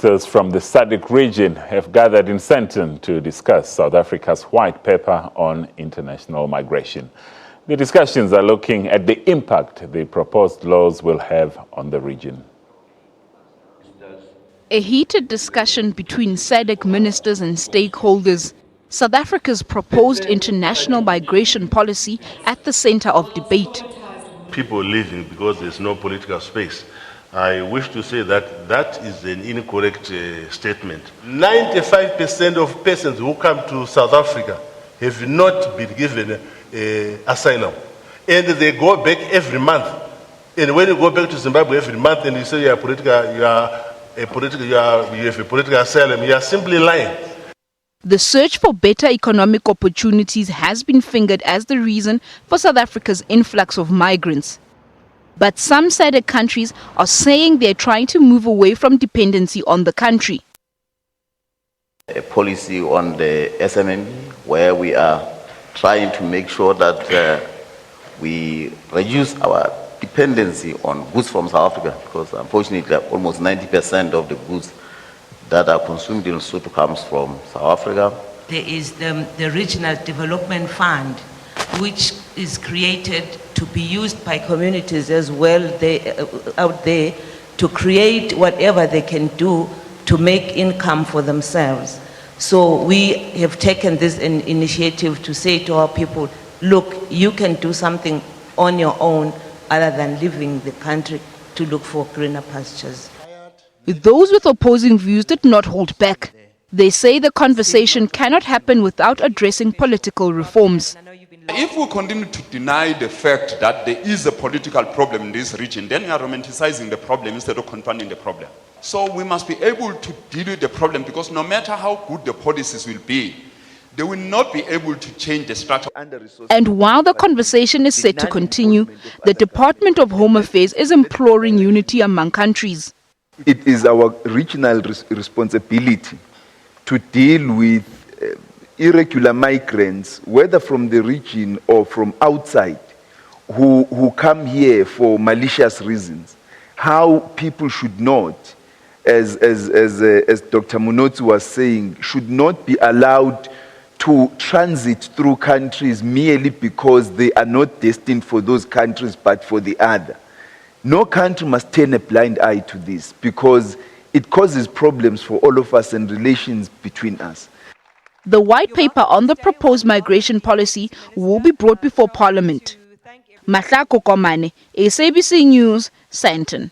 ministers from the SADC region have gathered in Sandton to discuss South Africa's white paper on international migration. The discussions are looking at the impact the proposed laws will have on the region. A heated discussion between SADC ministers and stakeholders. South Africa's proposed international migration policy at the center of debate. People leaving because there's no political space. I wish to say that that is an incorrect statement. 95% of persons who come to South Africa have not been given asylum. And they go back every month. And when you go back to Zimbabwe every month and you say you have a political asylum, you are simply lying. The search for better economic opportunities has been fingered as the reason for South Africa's influx of migrants. But some SADC countries are saying they're trying to move away from dependency on the country. A policy on the SMME where we are trying to make sure that we reduce our dependency on goods from South Africa, because unfortunately almost 90% of the goods that are consumed in Lesotho comes from South Africa. There is the Regional Development Fund, which is created to be used by communities as well out there to create whatever they can do to make income for themselves. So we have taken this initiative to say to our people, look, you can do something on your own other than leaving the country to look for greener pastures. Those with opposing views did not hold back. They say the conversation cannot happen without addressing political reforms. If we continue to deny the fact that there is a political problem in this region, then we are romanticizing the problem instead of confronting the problem. So we must be able to deal with the problem, because no matter how good the policies will be, they will not be able to change the structure. And while the conversation is set to continue, the Department of Home Affairs is imploring unity among countries. It is our regional responsibility to deal with irregular migrants, whether from the region or from outside, who come here for malicious reasons. How people should not, as Dr. Munotsi was saying, should not be allowed to transit through countries merely because they are not destined for those countries but for the other. No country must turn a blind eye to this, because it causes problems for all of us and relations between us. The white paper on the proposed migration policy will be brought before Parliament. RAKUOANE, SABC News, Sandton.